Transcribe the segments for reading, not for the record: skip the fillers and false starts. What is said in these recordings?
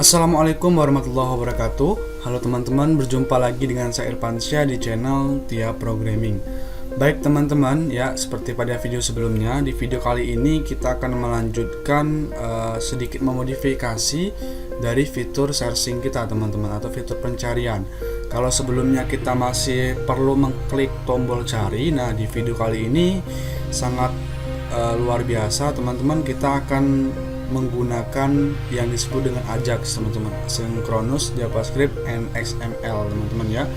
Assalamualaikum warahmatullahi wabarakatuh. Halo teman-teman, berjumpa lagi dengan saya Irfansyah di channel Tia Programming. Baik teman-teman, ya seperti pada video sebelumnya, di video kali ini kita akan melanjutkan sedikit memodifikasi dari fitur searching kita teman-teman, atau fitur pencarian. Kalau sebelumnya kita masih perlu mengklik tombol cari, nah di video kali ini sangat luar biasa teman-teman. Kita akan menggunakan yang disebut dengan AJAX teman-teman, Synchronous JavaScript and XML teman-teman ya.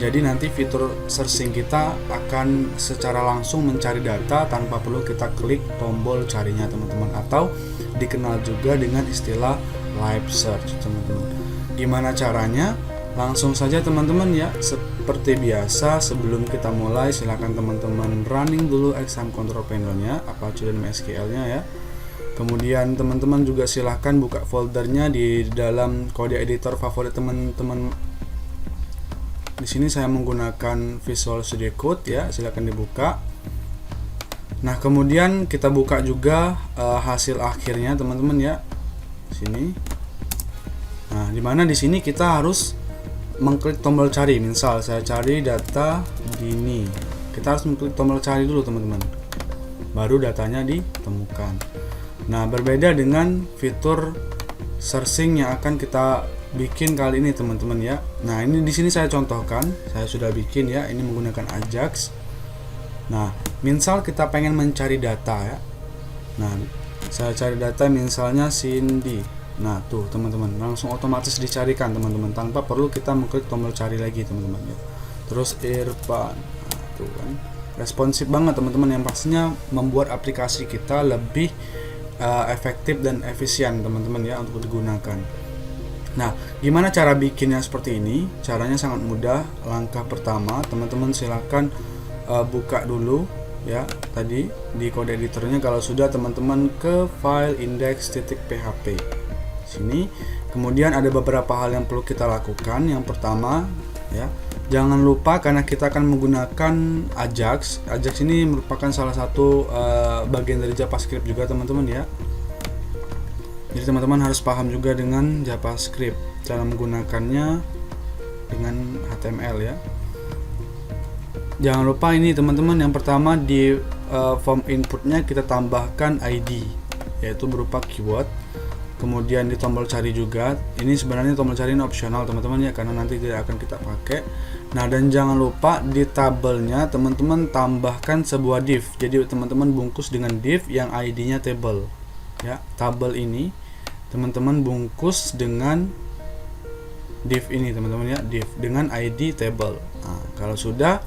Jadi nanti fitur searching kita akan secara langsung mencari data tanpa perlu kita klik tombol carinya teman-teman, atau dikenal juga dengan istilah live search teman-teman. Gimana caranya? Langsung saja teman-teman ya. Seperti biasa, sebelum kita mulai silahkan teman-teman running dulu exam control panelnya, Apache dan MySQL-nya ya. Kemudian teman-teman juga silahkan buka foldernya di dalam kode editor favorit teman-teman. Di sini saya menggunakan Visual Studio Code ya, silahkan dibuka. Nah kemudian kita buka juga hasil akhirnya teman-teman ya, sini. Nah dimana di sini kita harus mengklik tombol cari. Misal saya cari data gini, kita harus mengklik tombol cari dulu teman-teman, baru datanya ditemukan. Nah, berbeda dengan fitur searching yang akan kita bikin kali ini teman-teman ya. Nah, ini di sini saya contohkan, saya sudah bikin ya, ini menggunakan AJAX. Nah, misal kita pengen mencari data ya. Nah, saya cari data misalnya Cindy. Nah, tuh teman-teman, langsung otomatis dicarikan teman-teman, tanpa perlu kita mengklik tombol cari lagi teman-teman ya. Terus Irfan. Nah, tuh kan. Responsif banget teman-teman, yang pastinya membuat aplikasi kita lebih efektif dan efisien teman-teman ya untuk digunakan. Nah, gimana cara bikinnya seperti ini? Caranya sangat mudah. Langkah pertama, teman-teman silakan buka dulu ya tadi di kode editornya. Kalau sudah, teman-teman ke file index.php sini. Kemudian ada beberapa hal yang perlu kita lakukan. Yang pertama ya, jangan lupa karena kita akan menggunakan AJAX. AJAX ini merupakan salah satu bagian dari JavaScript juga teman-teman ya. Jadi teman-teman harus paham juga dengan JavaScript, cara menggunakannya dengan HTML ya. Jangan lupa ini teman-teman, yang pertama di form inputnya kita tambahkan ID, yaitu berupa keyword. Kemudian di tombol cari juga, ini sebenarnya tombol cari ini opsional teman-teman ya, karena nanti tidak akan kita pakai. Nah, dan jangan lupa di tabelnya teman-teman tambahkan sebuah div. Jadi teman-teman bungkus dengan div yang ID-nya table ya. Tabel ini teman-teman bungkus dengan div ini teman-teman ya, div dengan ID table. Nah, kalau sudah,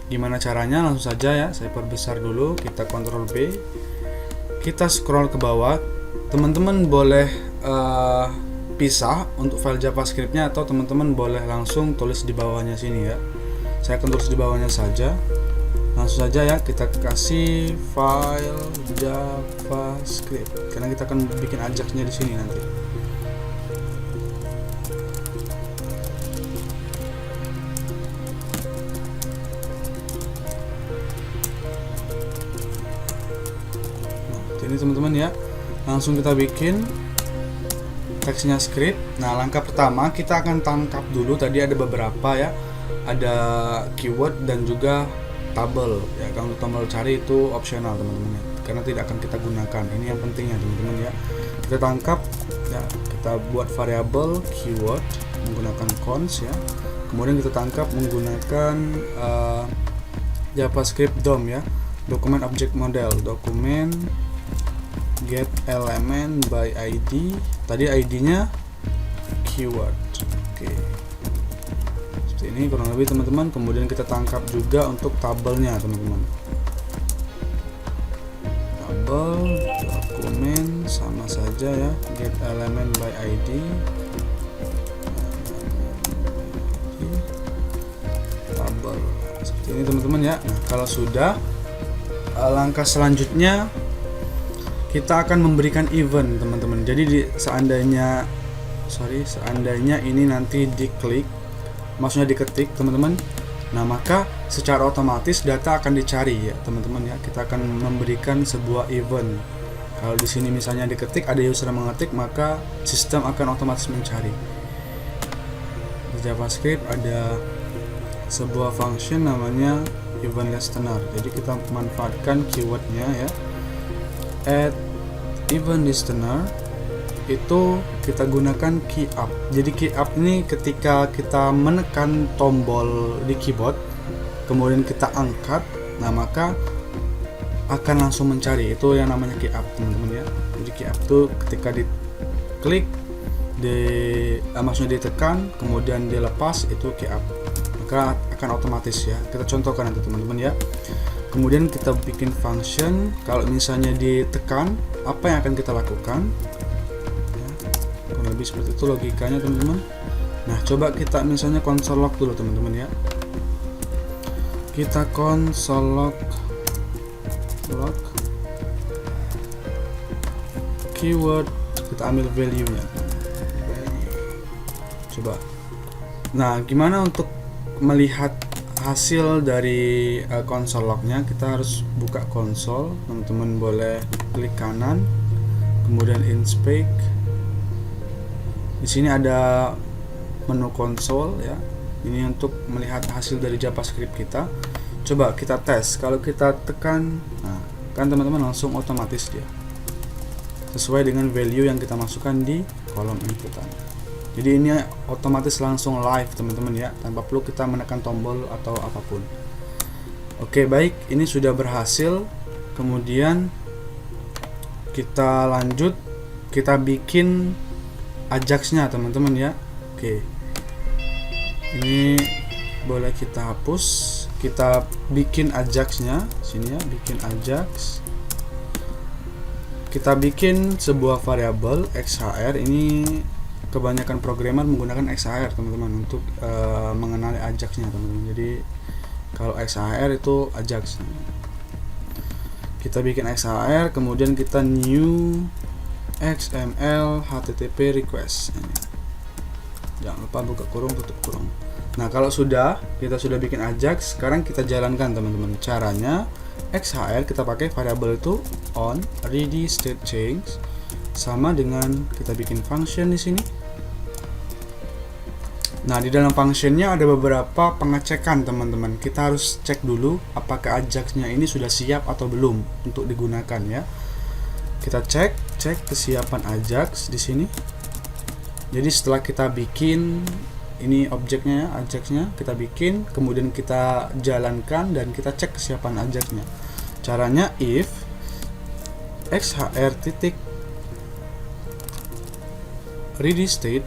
gimana caranya? Langsung saja ya, saya perbesar dulu, kita Ctrl B, kita scroll ke bawah. Teman-teman boleh pisah untuk file JavaScript-nya, atau teman-teman boleh langsung tulis di bawahnya sini ya. Saya akan tulis di bawahnya saja. Langsung saja ya, kita kasih file JavaScript karena kita akan bikin AJAX-nya di sini nanti. Nah, ini teman-teman ya. Langsung kita bikin teksnya script. Nah, langkah pertama kita akan tangkap dulu, tadi ada beberapa ya, ada keyword dan juga tabel ya. Kalau tombol cari itu opsional teman-teman ya, karena tidak akan kita gunakan. Ini yang pentingnya teman-teman ya. Kita tangkap ya, kita buat variabel keyword menggunakan const ya. Kemudian kita tangkap menggunakan JavaScript DOM ya, dokumen object model, dokumen get element by ID. Tadi ID-nya keyword. Oke. Seperti ini kurang lebih teman-teman. Kemudian kita tangkap juga untuk tabelnya teman-teman. Tabel, dokumen sama saja ya, get element by ID. Tabel. Seperti ini teman-teman ya. Nah, kalau sudah, langkah selanjutnya kita akan memberikan event teman-teman. Jadi seandainya ini nanti diklik, maksudnya diketik teman-teman, nah maka secara otomatis data akan dicari ya teman-teman ya. Kita akan memberikan sebuah event Kalau di sini misalnya diketik, ada user yang mengetik, maka sistem akan otomatis mencari. Di JavaScript ada sebuah function namanya event listener. Jadi kita manfaatkan keywordnya ya. Add event listener, itu kita gunakan key up. Jadi key up ini ketika kita menekan tombol di keyboard, kemudian kita angkat, nah maka akan langsung mencari. Itu yang namanya key up, teman-teman ya. Jadi key up itu ketika diklik, maksudnya ditekan, kemudian dilepas, itu key up, maka akan otomatis ya. Kita contohkan nanti teman-teman ya. Kemudian kita bikin function. Kalau misalnya ditekan, apa yang akan kita lakukan ya, kurang lebih seperti itu logikanya teman-teman. Nah coba kita misalnya console log dulu teman-teman ya. Kita console log keyword, kita ambil value nya. Coba. Nah gimana untuk melihat hasil dari console lognya? Kita harus buka console, teman-teman boleh klik kanan, kemudian inspect. Di sini ada menu console ya. Ini untuk melihat hasil dari JavaScript kita. Coba kita tes. Kalau kita tekan, nah kan teman-teman langsung otomatis dia sesuai dengan value yang kita masukkan di kolom inputan. Jadi ini otomatis langsung live teman-teman ya, tanpa perlu kita menekan tombol atau apapun. Oke baik, ini sudah berhasil. Kemudian kita lanjut, kita bikin Ajax-nya teman-teman ya. Oke, ini boleh kita hapus. Kita bikin Ajax-nya sini ya, bikin Ajax. Kita bikin sebuah variabel XHR. Ini kebanyakan programmer menggunakan XHR teman-teman untuk mengenali Ajax-nya teman-teman. Jadi kalau XHR itu Ajax. Kita bikin XHR, kemudian kita new XML HTTP request. Jangan lupa buka kurung, tutup kurung. Nah kalau kita sudah bikin Ajax, sekarang kita jalankan teman-teman. Caranya XHR kita pakai variabel itu on ready state change, sama dengan kita bikin function di sini. Nah di dalam functionnya ada beberapa pengecekan teman-teman. Kita harus cek dulu apakah Ajax-nya ini sudah siap atau belum untuk digunakan ya. Kita cek kesiapan Ajax di sini. Jadi setelah kita bikin ini objeknya ya, Ajax-nya kita bikin, kemudian kita jalankan dan kita cek kesiapan Ajax-nya. Caranya if XHR titik ready state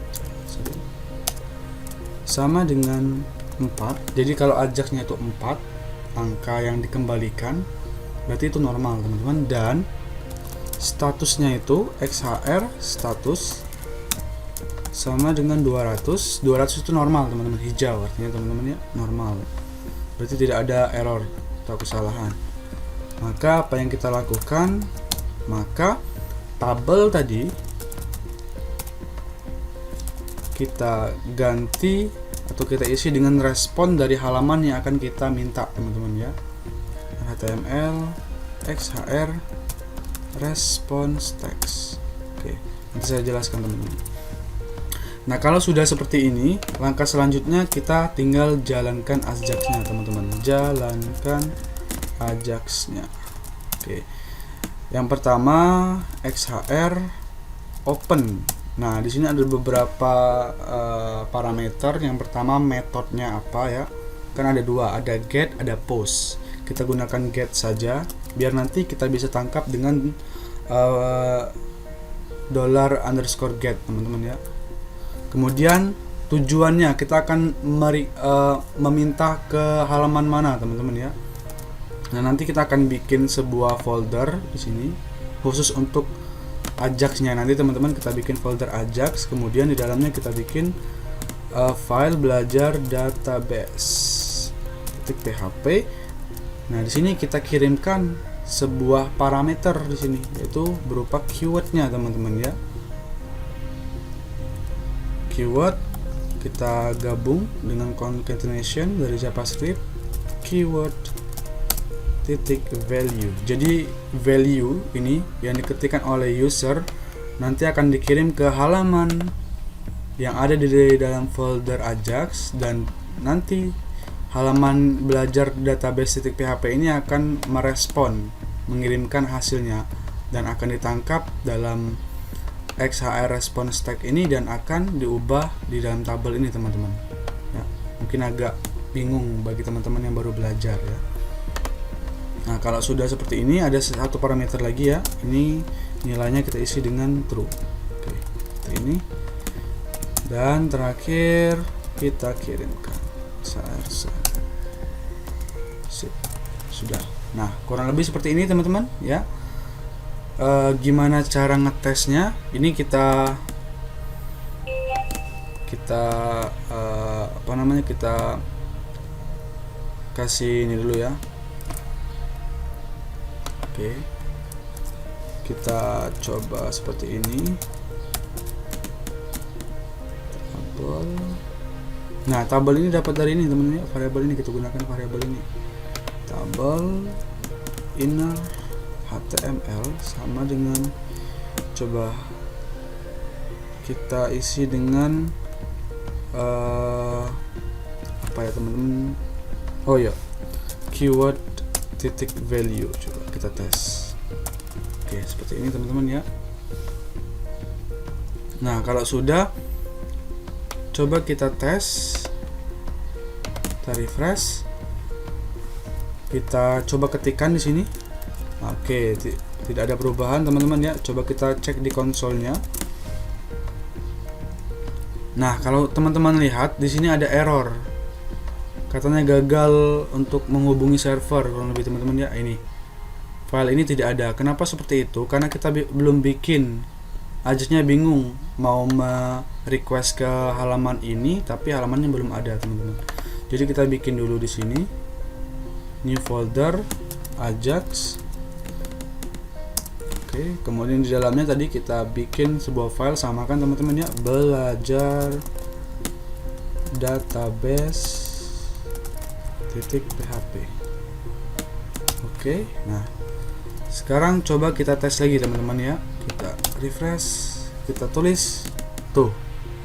sama dengan 4. Jadi kalau Ajax-nya itu 4, angka yang dikembalikan berarti itu normal teman-teman. Dan statusnya itu XHR status sama dengan 200. 200 itu normal teman-teman, hijau artinya teman-teman ya, normal. Berarti tidak ada error atau kesalahan. Maka apa yang kita lakukan? Maka tabel tadi kita ganti atau kita isi dengan respon dari halaman yang akan kita minta teman-teman ya. HTML XHR response text. Oke, nanti saya jelaskan teman-teman. Nah kalau sudah seperti ini, langkah selanjutnya kita tinggal jalankan Ajax-nya teman-teman. Jalankan Ajax-nya. Oke, yang pertama XHR open. Nah, di sini ada beberapa parameter. Yang pertama metodenya apa ya? Kan ada dua, ada get, ada post. Kita gunakan get saja, biar nanti kita bisa tangkap dengan $_get teman-teman ya. Kemudian tujuannya kita akan meminta ke halaman mana teman-teman ya. Nah nanti kita akan bikin sebuah folder di sini khusus untuk Ajax-nya. Nanti teman-teman kita bikin folder Ajax, kemudian di dalamnya kita bikin file belajar database .php. Nah di sini kita kirimkan sebuah parameter di sini, yaitu berupa keywordnya teman-teman ya. Keyword kita gabung dengan concatenation dari JavaScript keyword titik value. Jadi value ini yang diketikkan oleh user nanti akan dikirim ke halaman yang ada di dalam folder Ajax, dan nanti halaman belajar database.php ini akan merespon, mengirimkan hasilnya, dan akan ditangkap dalam XHR response tag ini dan akan diubah di dalam tabel ini teman-teman ya. Mungkin agak bingung bagi teman-teman yang baru belajar ya. Nah, kalau sudah seperti ini ada satu parameter lagi ya. Ini nilainya kita isi dengan true. Oke, ini. Dan terakhir kita kirimkan. Sip. Sudah. Nah, kurang lebih seperti ini teman-teman ya. Gimana cara ngetesnya? Ini kita kita kasih ini dulu ya. Oke, kita coba seperti ini. Tabel. Nah, tabel ini dapat dari ini teman-teman ya. Variabel ini kita gunakan variabel ini. Tabel inner HTML sama dengan, coba kita isi dengan apa ya teman-teman? Oh ya, keyword titik value. Coba kita tes. Oke, seperti ini teman-teman ya. Nah, kalau sudah, coba kita tes. Kita refresh. Kita coba ketikkan di sini. Oke, tidak ada perubahan teman-teman ya. Coba kita cek di konsolnya. Nah, kalau teman-teman lihat di sini ada error. Katanya gagal untuk menghubungi server, kurang lebih teman-teman ya. Ini file ini tidak ada. Kenapa seperti itu? Karena kita belum bikin. Ajaxnya bingung mau request ke halaman ini, tapi halamannya belum ada teman-teman. Jadi kita bikin dulu di sini. New folder Ajax. Oke, kemudian di dalamnya tadi kita bikin sebuah file, samakan teman-teman ya, belajar database.php. Oke, nah sekarang coba kita tes lagi teman-teman ya. Kita refresh, kita tulis, tuh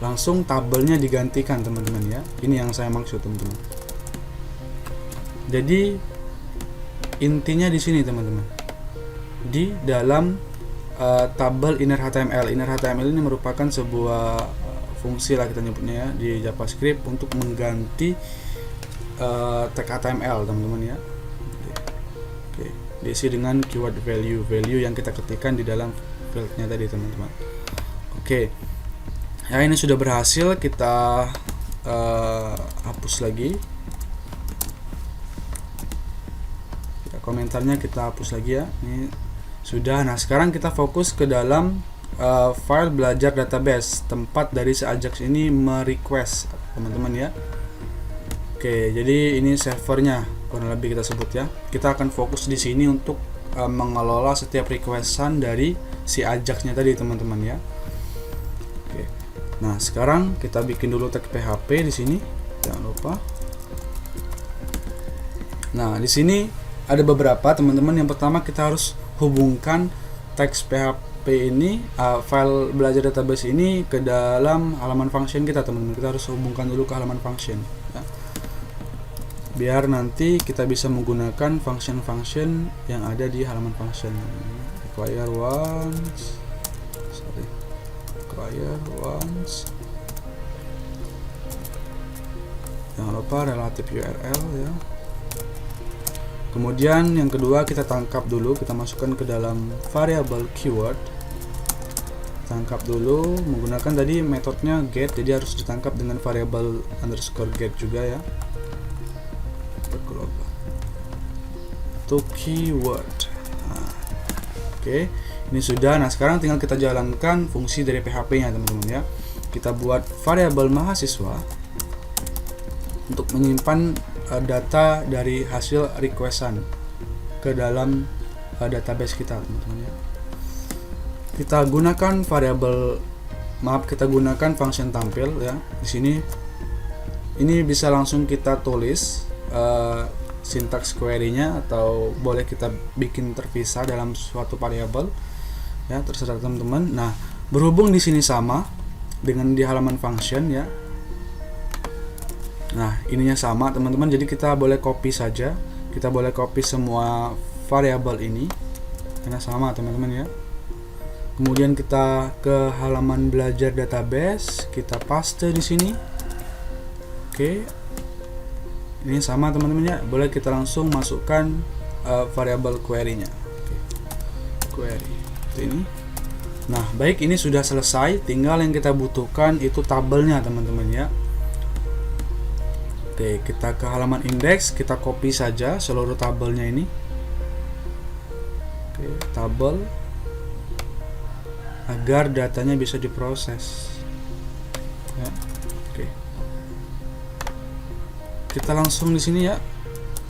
langsung tabelnya digantikan teman-teman ya. Ini yang saya maksud teman-teman. Jadi intinya di sini teman-teman, di dalam tabel inner HTML. Inner HTML ini merupakan sebuah fungsi lah kita nyebutnya ya di JavaScript untuk mengganti tag HTML teman-teman ya. Oke, diisi dengan keyword value yang kita ketikkan di dalam fieldnya tadi teman-teman. Oke, ya ini sudah berhasil. Kita hapus lagi. Komentarnya kita hapus lagi ya. Ini sudah. Nah, sekarang kita fokus ke dalam file belajar database, tempat dari si Ajax ini merequest teman-teman ya. Oke, jadi ini servernya kurang lebih kita sebut ya. Kita akan fokus di sini untuk mengelola setiap requestan dari si Ajaxnya tadi teman-teman ya. Oke. Nah, sekarang kita bikin dulu tag PHP di sini. Jangan lupa. Nah, di sini ada beberapa teman-teman. Yang pertama kita harus hubungkan teks PHP ini, file belajar database ini ke dalam halaman function kita teman-teman. Kita harus hubungkan dulu ke halaman function ya. Biar nanti kita bisa menggunakan function-function yang ada di halaman function. Require once. Jangan lupa relative URL ya. Kemudian yang kedua kita tangkap dulu, kita masukkan ke dalam variable keyword. Tangkap dulu menggunakan tadi metodenya get, jadi harus ditangkap dengan variable underscore get juga ya. To keyword. Nah, oke, ini sudah. Nah, sekarang tinggal kita jalankan fungsi dari PHP-nya teman-teman ya. Kita buat variable mahasiswa untuk menyimpan data dari hasil requestan ke dalam database kita teman-teman ya. Kita gunakan kita gunakan function tampil ya. Di sini ini bisa langsung kita tulis syntax query-nya, atau boleh kita bikin terpisah dalam suatu variabel ya, terserah teman-teman. Nah, berhubung di sini sama dengan di halaman function ya. Nah, ininya sama teman-teman, jadi kita boleh copy saja. Kita boleh copy semua variabel ini karena sama teman-teman ya. Kemudian kita ke halaman belajar database, kita paste di sini. Oke. Ini sama teman-teman ya. Boleh kita langsung masukkan variabel query-nya. Oke. Query. Ini. Nah, baik, ini sudah selesai. Tinggal yang kita butuhkan itu tabelnya teman-teman ya. Oke, kita ke halaman index, kita copy saja seluruh tabelnya ini. Oke, tabel agar datanya bisa diproses ya. Oke, kita langsung di sini ya,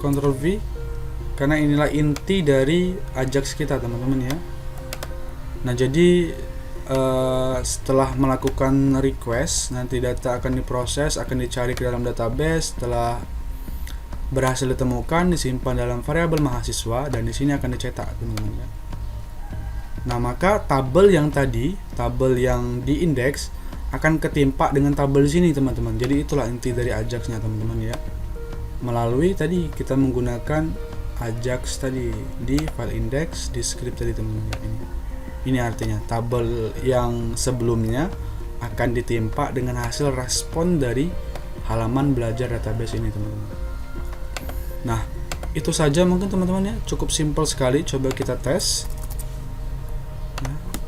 Ctrl V, karena inilah inti dari Ajax kita teman-teman ya. Nah, jadi setelah melakukan request, nanti data akan diproses, akan dicari ke dalam database. Setelah berhasil ditemukan, disimpan dalam variabel mahasiswa, dan di sini akan dicetak teman-teman ya. Nah, maka tabel yang tadi, tabel yang diindeks akan ketimpa dengan tabel di sini teman-teman. Jadi itulah inti dari Ajax-nya teman-teman ya. Melalui tadi kita menggunakan Ajax tadi di file index, di script tadi teman-teman ya. Ini artinya tabel yang sebelumnya akan ditimpa dengan hasil respon dari halaman belajar database ini teman-teman. Nah, itu saja mungkin teman-teman ya. Cukup simpel sekali. Coba kita tes.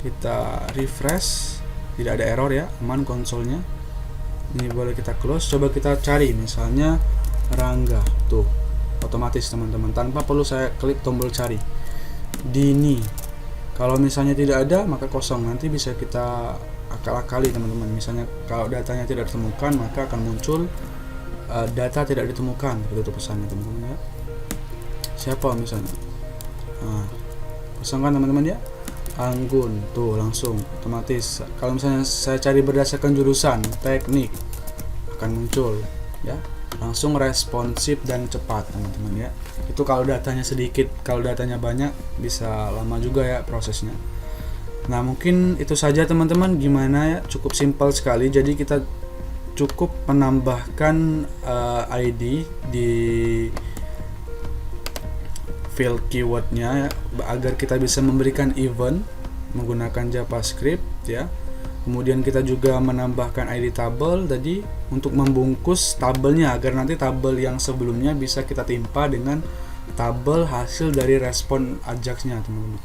Kita refresh, tidak ada error ya, aman konsolnya. Ini boleh kita close. Coba kita cari misalnya Rangga, tuh otomatis teman-teman, tanpa perlu saya klik tombol cari. Dini, kalau misalnya tidak ada maka kosong. Nanti bisa kita akal-akali teman-teman. Misalnya kalau datanya tidak ditemukan maka akan muncul data tidak ditemukan, itu pesannya teman-teman ya. Siapa misalnya? Nah, kosong kan teman-teman ya. Anggun, tuh langsung otomatis. Kalau misalnya saya cari berdasarkan jurusan teknik, akan muncul ya, langsung responsif dan cepat teman-teman ya. Itu kalau datanya sedikit. Kalau datanya banyak bisa lama juga ya prosesnya. Nah, mungkin itu saja teman-teman. Gimana ya, cukup simpel sekali. Jadi kita cukup menambahkan ID di field keywordnya ya, agar kita bisa memberikan event menggunakan JavaScript ya. Kemudian kita juga menambahkan ID tabel tadi untuk membungkus tabelnya, agar nanti tabel yang sebelumnya bisa kita timpa dengan tabel hasil dari respon Ajax-nya teman-teman.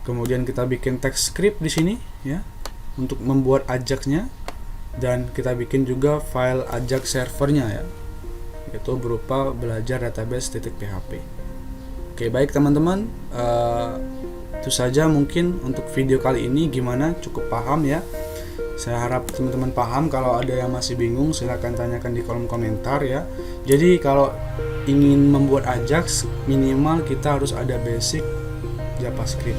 Kemudian kita bikin text script di sini ya untuk membuat Ajax-nya, dan kita bikin juga file Ajax servernya ya, yaitu berupa belajar database.php. Oke, baik teman-teman, itu saja mungkin untuk video kali ini. Gimana, cukup paham ya? Saya harap teman-teman paham. Kalau ada yang masih bingung silahkan tanyakan di kolom komentar ya. Jadi kalau ingin membuat Ajax, minimal kita harus ada basic JavaScript.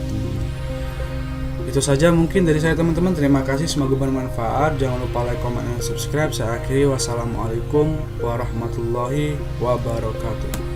Itu saja mungkin dari saya teman-teman. Terima kasih, semoga bermanfaat. Jangan lupa like, comment, dan subscribe. Saya akhiri, wassalamualaikum warahmatullahi wabarakatuh.